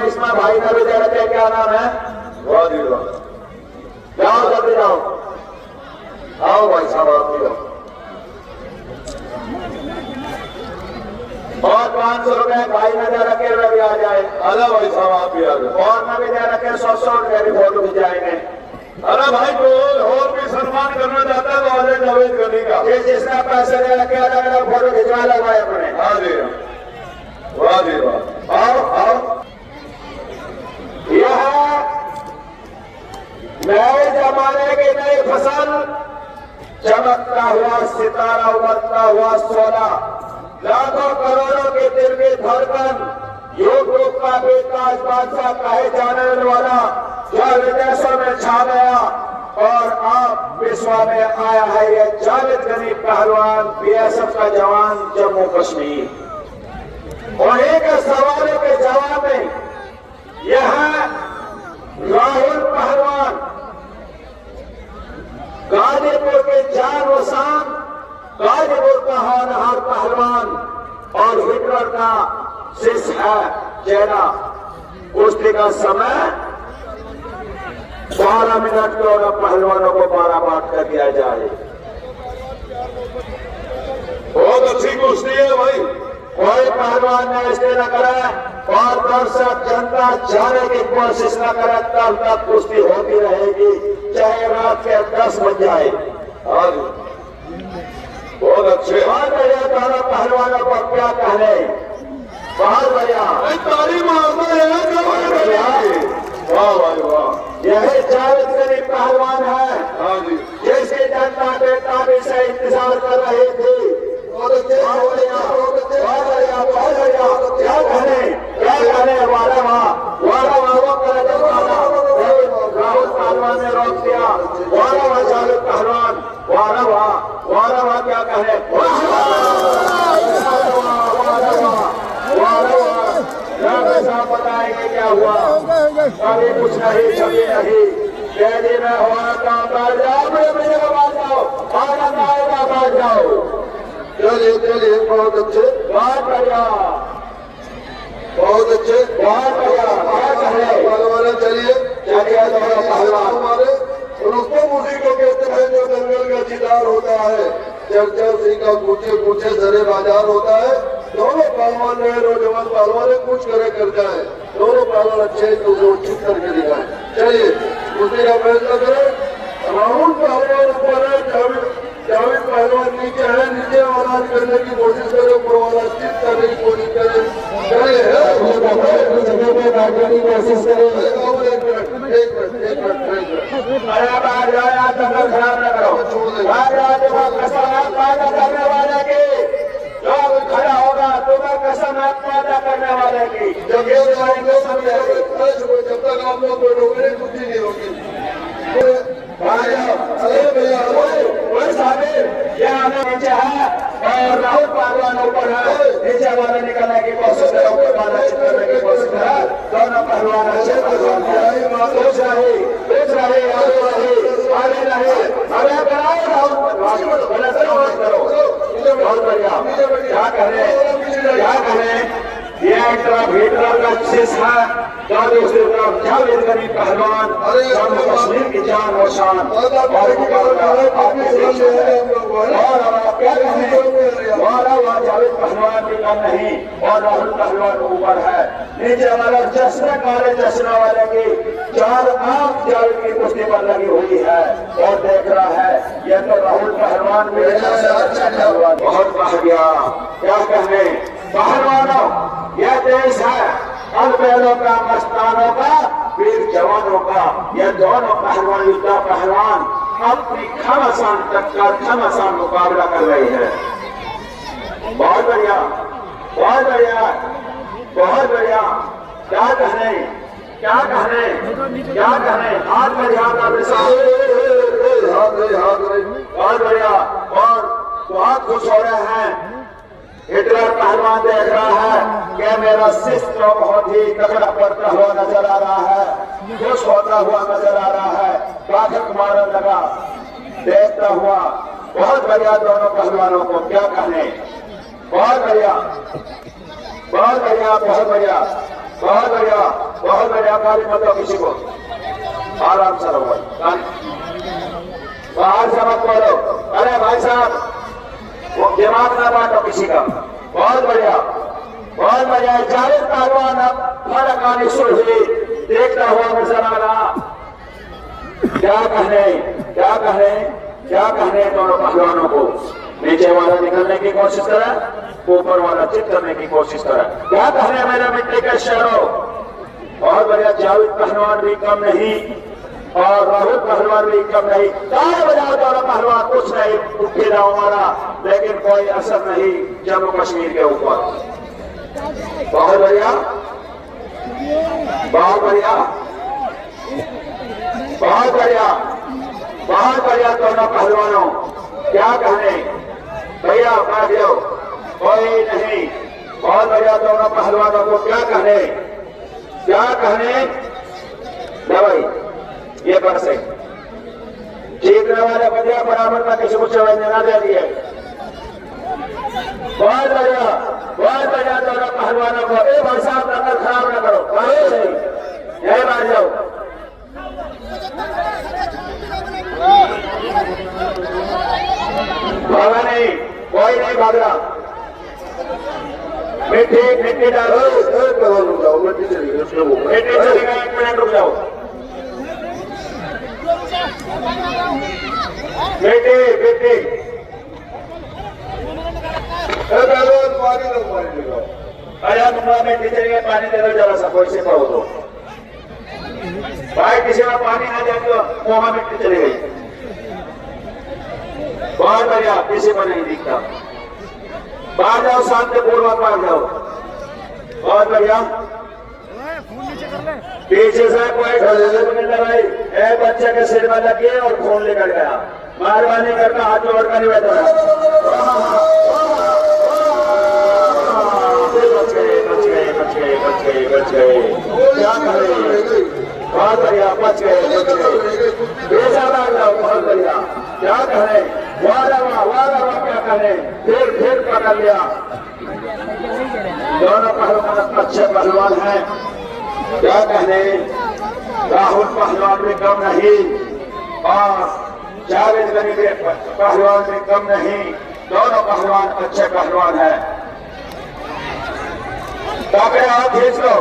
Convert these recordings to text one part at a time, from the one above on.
इसमें भाई ने भी दे रखे, क्या नाम है? वाह जी वाह, जाओ जल्दी जाओ, आओ भाई साहब आप भी आओ। और 500 रुपए भाई ने दे रखे, वे भी आ जाए। अरे भाई साहब आप भी आ जाए। और ने भी दे रखे 100 रुपए की फोटो खिंचाएंगे। अरे भाई कोई और भी सम्मान करना चाहता है तो आगे जावेद करने का, जिसने पैसे दे रखे अलग अलग फोटो खिंचवा लगवाए अपने। हाँ जी वाह जी वाह, आओ आओ। यह नए जमाने की नई फसल, चमकता हुआ सितारा, उमड़ता हुआ सोना, लाखों करोड़ों के दिल की धड़कन, यूट्यूब का बेताज बादशाह कहे जाने वाला, जो विदेशों में छा गया और आप विश्व में आया है, ये जावेद गनी पहलवान, बीएसएफ का जवान, जम्मू कश्मीर। उन्हीं के सवालों के जवाब में यह राहुल पहलवान, गाजीपुर के जान व शान, गाजीपुर का होनहार पहलवान और हिटलर का शिष्य है चेहरा। कुश्ती का समय 12 मिनट के, और पहलवानों को 12 बांट कर दिया जाए। बहुत अच्छी कुश्ती है भाई, कोई पहलवान ने इसके न करे और दर्शक जनता जाने की कोशिश न करे, तब तक कुश्ती होती रहेगी, चाहे रात के 10 बज जाए। और बहुत अच्छे, बहुत बढ़िया, दोनों पहलवानों को क्या कहने, बहुत बढ़िया, ताली मारता है। वाह भाई वाह, यही जावेद गनी पहलवान है। हाँ जी, जिसकी जनता बेताबी से इंतजार कर रही थी। क्या कहने, वाला वो करे राहुल पहलवान ने रोक दिया, वाह जावेद पहलवान, वाह क्या कहने, साहब बताएंगे क्या हुआ। कभी कुछ नहीं, कभी नहीं, कैदी में हुआ काम कर जाओ, अपनी जगह बात जाओ, आनंद आएगा बात जाओ। चलिए चलिए, बहुत अच्छे, बहुत बढ़िया, बहुत अच्छे, बहुत बढ़िया, पहलवान। चलिए चलिए, दोनों पहलवान हमारे रुस्तम उसी को कहते हैं जो दंगल का शिकार होता है, चर्चा उसी का पूछे पूछे जरे बाजार होता है। दोनों पहलवान ने, नौजवान पहलवान ने कुछ करे कर जाए, दोनों पहलवान अच्छे तो उचित करके दिखाए। चलिए उसी का फैसला करें। राहुल पहलवान ऊपर है, जावेद पहलवान नीचे है, नीचे आवाज करने की कोशिश करे, ऊपर वाला चित करने की कोशिश करे। चलिए बैठने की कोशिश करें। एक मिनट खराब न करो, करने वाले की जो खड़ा होगा, तुम्हें कसम है पैदा करने वाले की, जो जब तक आप लोग कोई रोकने कुछ नहीं होगी। नीचे है और राहुल पहलवान ऊपर है, नीचे वाले निकलने की कोशिश है, ऊपर वाला करने की कोशिश है। दोनों पहलवान अच्छे पहलवान सोच रहे, आगे रहे, अरे कराओ राहुल, करो, बहुत बढ़िया। क्या करें, ये एक तरफ हिटलर का शिष्य है, तो दूसरी तरफ जावेद गनी पहलवान, जम्मू कश्मीर की जान और शान। और क्या कहें, वाह जावेद पहलवान भी कम नहीं, और राहुल पहलवान ऊपर है। नीचे वाला चश्मे काले चश्मे वाले की 4 आंख जावेद की कुश्ती पर लगी हुई है और देख रहा है। यह तो राहुल पहलवान भी बहुत बढ़िया। क्या कहने पहलवानों, यह देश है अनबैलों का, मस्तानों का, वीर जवानों का। यह दोनों पहलवान, युद्धा पहलवान अपनी घमासान टक्कर, घमासान मुकाबला कर रही है। बहुत बढ़िया, बहुत बढ़िया, बहुत बढ़िया। क्या कहने, हाथ में ध्यान बहुत बढ़िया। और बहुत खुश हो रहे हैं, हिटलर पहलवान देख रहा है कि मेरा शिष्य बहुत ही तगड़ा पड़ता हुआ नजर आ रहा है, खुश होता हुआ नजर आ रहा है, बाधक मारने लगा देखता हुआ। बहुत बढ़िया दोनों पहलवानों को, क्या कहने, बहुत बढ़िया, बहुत बढ़िया, बहुत बढ़िया, बहुत बढ़िया। बहुत बढ़िया, गाली मत दो किसी को, आराम से रहो भाई, बाहर से मत बोलो। अरे भाई साहब, वो दिमाग ना बांटो किसी का। बहुत बढ़िया, बहुत बढ़िया। जावेद पहलवान अब फर्क आनी शुरू हुई, देखता हुआ नजर आ रहा। क्या कहने, क्या कहने, क्या कहने दोनों पहलवानों को। नीचे वाला निकलने की कोशिश करे, ऊपर वाला चित करने की कोशिश करे। क्या कहने मेरे मिट्टी के शहरों। बहुत बढ़िया, जावेद पहलवान भी कम नहीं और राहुल पहलवान भी कम नहीं। ताल बजाओ दोनों पहलवान, कुछ नहीं उठे ना हमारा, लेकिन कोई असर नहीं जम्मू कश्मीर के ऊपर। बहुत बढ़िया, बहुत बढ़िया, बहुत बढ़िया, बहुत बढ़िया दोनों पहलवानों। क्या कहने भैया, बैठ जाओ, कोई नहीं। बहुत बढ़िया दोनों पहलवानों को क्या कहने, क्या कहने। भाई ये बरसे जीतने वाले बढ़िया, बराबर में किसी को चढ़ने ना दे दिए। बहुत बढ़िया, बहुत बढ़िया दोनों पहलवानों को। एक भाई साहब अंदर खराब ना करो, करो सही, यही बैठ जाओ। भागा नहीं, कोई नहीं भाग रहा। मिट्टी मिट्टी डालो, रुक जाओ, मिट्टी चलेगी, मिट्टी चलेगा, 1 मिनट रुक जाओ। बेटे बेटे पानी दो, पानी दो। अरे मुंबई में टीचर के पानी दे दो जरा सा, कोई से पढ़ो तो भाई, किसी में पानी ना जाए तो मुंबई मिट्टी चली गई। बहुत बढ़िया, किसी को नहीं दिखता। बाहर जाओ, शांतिपूर्वक बाहर जाओ। बहुत बढ़िया, पीछे से कोई भाई एक बच्चे के सिर में लगे और फोन लेकर गया। मेहरबानी करके हाथ जोड़कर निवेदन है। बच गए, बच गए, बच गए, बच गए, बच गए। क्या करें, बहुत बढ़िया, बच गए, बच गए। बेचारा जाओ, बहुत बढ़िया। क्या करें, वाह वाह, क्या करें, फिर पकड़ लिया। दोनों पहलवान अच्छे पहलवान हैं। क्या कहने, राहुल पहलवान भी कम नहीं और जावेद गनी भी पहलवान भी कम नहीं। दोनों पहलवान अच्छे पहलवान हैं। ताकि आप खींच लो,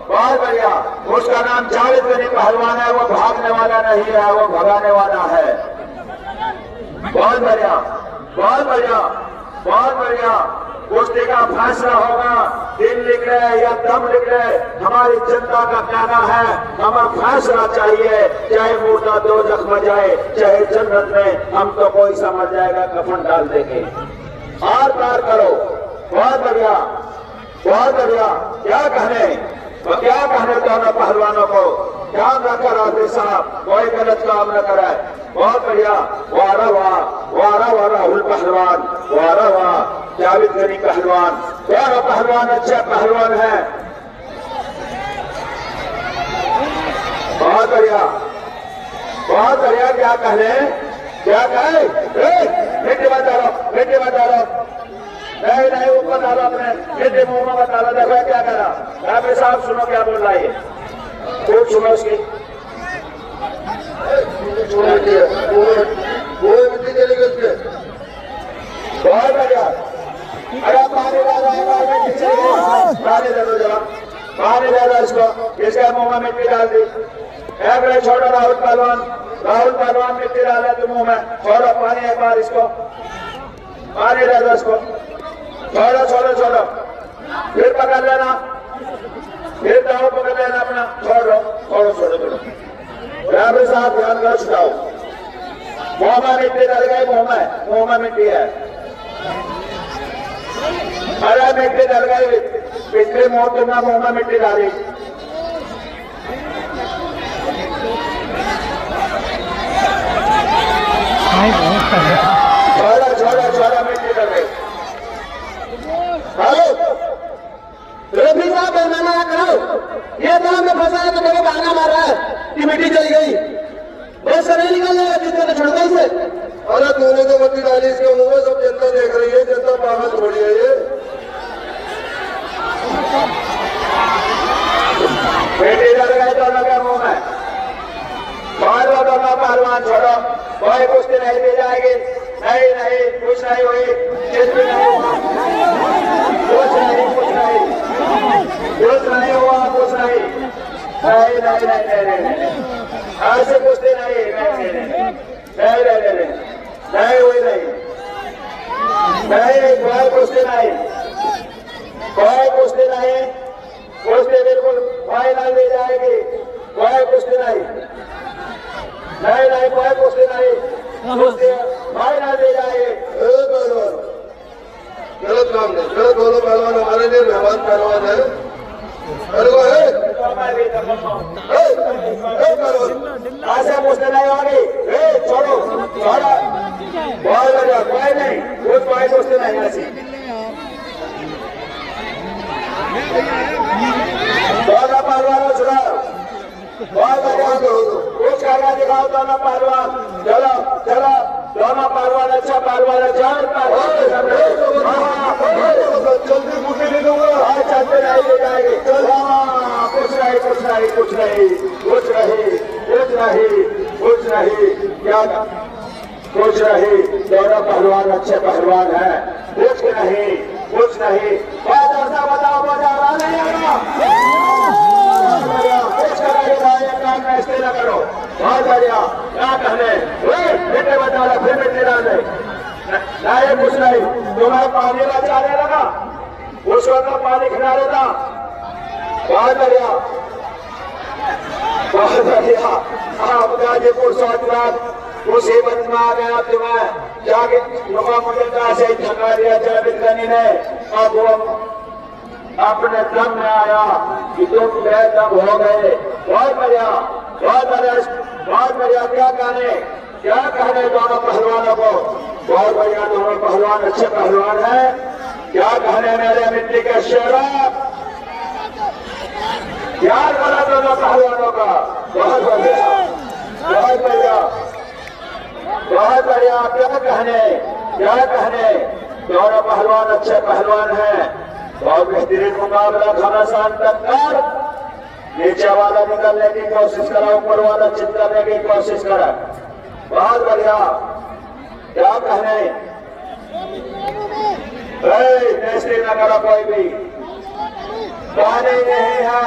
बहुत बढ़िया। उसका नाम जावेद गनी पहलवान है, वो भागने वाला नहीं है, वो भगाने वाला है। बहुत बढ़िया, बहुत बढ़िया, बहुत बढ़िया। कुश्ती का फैसला होगा, दिन लिख रहे या दम लिख रहे, हमारी जनता का कहना है हमें फैसला चाहिए। चाहे मुर्दा दो जख्म जाए, चाहे जन्नत में, हम तो कोई समझ जाएगा, कफन डाल देंगे। आर पार करो, बहुत बढ़िया, बहुत बढ़िया। क्या कहने, तो क्या कहने दोनों पहलवानों को। ध्यान रखकर आफिस साहब कोई गलत काम न करे। बहुत बढ़िया, वारा वाह, वारा वाह राहुल पहलवान, वारा वाह जावेद गनी पहलवान। दोनों पहलवान अच्छे पहलवान हैं। बहुत बढ़िया, बहुत बढ़िया। क्या कहने, क्या कहे, मिट्टी मत डालो, मिट्टी मत डालो, नहीं नहीं ऊपर डालो, अपने मिट्टी मुंह में मत डालो। देखो क्या करा, आफिस साहब सुनो क्या बोल रहा है, खूब सुनो उसकी। मिट्टी चली गई उसके। बहुत बढ़िया। अरे पानी डालो, पानी दे दो जरा, पानी दे दो इसको, इसके मुंह में मिट्टी डाल दी। एक छोड़ो राहुल पहलवान, राहुल पहलवान मिट्टी डाले तो मुंह में, छोड़ो पानी एक बार इसको, पानी दे दो इसको, छोड़ो छोड़ो छोड़ो, फिर पकड़ लेना, फिर दाव पकड़ लेना अपना, छोड़ो छोड़ो छोड़ो छोड़ो। ड्राइवर साहब ध्यान कर छुटाओ, मुंह में मिट्टी डाल गई, मुंह में मिट्टी है। अरे मिट्टी डल गई, पिछले मोड़ तुमने मुंह में मिट्टी डाली। छोड़ा छोड़ा छोड़ा, मिट्टी डल गई। हेलो रफी साहब, मना करो, ये काम में फंसा है तो मेरे बहाना मार रहा है कि मिट्टी चली गई। बस नहीं निकलने जितने तो छोड़ता ही से। अरे तूने तो मिट्टी डाली इसके मुंह में, सब जनता देख रही है, जनता पागल थोड़ी है ये। बेटे कोई कुश्ती नहीं दी जाएगी। नहीं नहीं कुछ नहीं हुई, कुछ नहीं हुआ, कुछ नहीं, कुछ नहीं, कुछ नहीं हुआ, कुछ नहीं, नहीं नहीं नहीं नहीं नहीं, ऐसे कुश्ती नहीं, नहीं नहीं नहीं नहीं नहीं नहीं हुई, नहीं नहीं, कोई कुश्ती नहीं, कोई कुश्ती नहीं, कुश्ती बिल्कुल फाइनल दी जाएगी, कोई कुश्ती नहीं, नहीं नहीं कोई कुश्ती नहीं, कुश्ती फाइनल दी जाएगी। गलत काम नहीं, गलत बोलो पहलवान, हमारे लिए मेहमान पहलवान है। ऐसा कुश्ती नहीं होगी, छोड़ो छोड़ो, बहुत बढ़िया, कोई नहीं, कुछ कोई कुश्ती नहीं ऐसी। दोनों पहलवानों छुड़ाओ, बहुत बढ़िया, कुछ करना दिखाओ दोनों पहलवान। चलो चलो, दोनों पहलवान अच्छा पहलवान है, चार जल्दी मुझे दे दूंगा। चलते नहीं ले जाएगी। कुछ नहीं, कुछ नहीं, कुछ नहीं, कुछ नहीं, कुछ नहीं, कुछ नहीं, क्या कुछ नहीं, दोनों पहलवान अच्छे पहलवान हैं, कुछ नहीं, कुछ नहीं, बताओ बताओ नहीं आएगा, कुछ करेंगे भाई, काम में ऐसे न करो, बहुत बढ़िया, क्या कहने, बेटे बता रहा, फिर बेटे डाले, नहीं कुछ नहीं, तुम्हें पानी का चाहने लगा, उस वक्त पानी खिला देता, बहुत बढ़िया, बहुत बढ़िया, आप गाजीपुर सोचनाथ मुसीबत में आ गया, तुम्हें जाके मुझे कहा से थका दिया जयबिंदनी ने, अब वो अपने दम में आया कि तुम बेदम हो गए, बहुत बढ़िया, बहुत बढ़िया, बहुत बढ़िया, क्या कहने दोनों पहलवानों को, बहुत बढ़िया, दोनों पहलवान अच्छे पहलवान हैं, क्या कहने मेरे मिट्टी के शेरा, याद करा दोनों पहलवानों का, बहुत बढ़िया, बहुत बढ़िया, बहुत बढ़िया, क्या कहने दोनों पहलवान अच्छे पहलवान हैं, बहुत बेहतरीन मुकाबला, घमासान टक्कर, नीचे वाला निकलने की कोशिश करा, ऊपर वाला चित करने की कोशिश करा, बहुत बढ़िया, क्या कहने, टेस्टिंग न करो कोई भी, पानी नहीं है,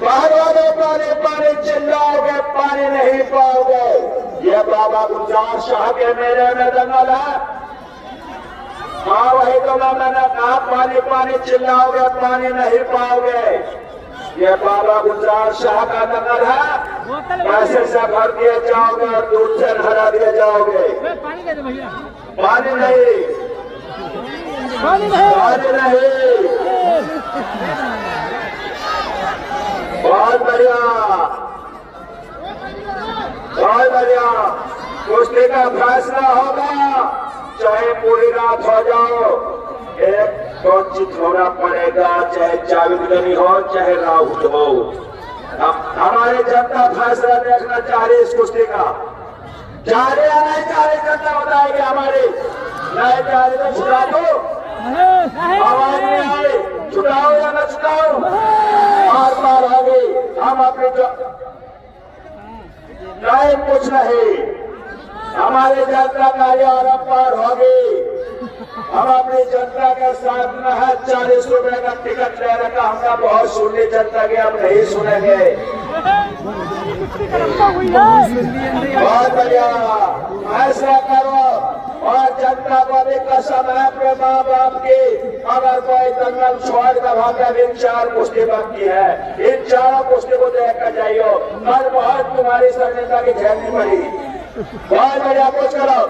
पहलवानों पानी पानी चिल्लाओगे, पानी नहीं पाओगे, ये बाबा गुलजार शाह के मेले में दंगल है, हाँ वही तो मैंने कहा, पानी पानी चिल्लाओगे, पानी नहीं पाओगे, ये बाबा गुलजार शाह का दंगल है, पैसे से भर दिए जाओगे और दूध से नहरा दिए जाओगे, पानी नहीं, पानी नहीं, बहुत बढ़िया, बहुत बढ़िया, कुश्ती का फैसला होगा, चाहे पूरी रात हो जाओ, एक तो चित होना पड़ेगा, चाहे जावेदनी हो चाहे राउत हो, हमारी जनता फैसला देखना चाह रही इस कुश्ती का, चाह रही या नहीं चाह रही, जनता बताएगी हमारी, नहीं चाह रही तो छुड़ा दो, आवाज नहीं आई, छुड़ाओ या न छुड़ाओ, बार बार होगी, हम अपनी नहीं कुछ नहीं, हमारी जनता का ये पार होगी, हम अपनी जनता के साथ में है, 40 रुपए का टिकट ले रखा, हमने बहुत सुनी जनता की, हम नहीं सुनेंगे, बहुत बढ़िया, ऐसा करो, और जनता को भी कसम है अपने माँ बाप की, अगर कोई दंगल छोड़ कर भागा, इन 4 कुश्ती बाकी है, इन 4 कुश्ती को देखकर जाइयो, कल बहुत तुम्हारी सरनेता की झेलनी पड़ी, बहुत बढ़िया, कुछ करो।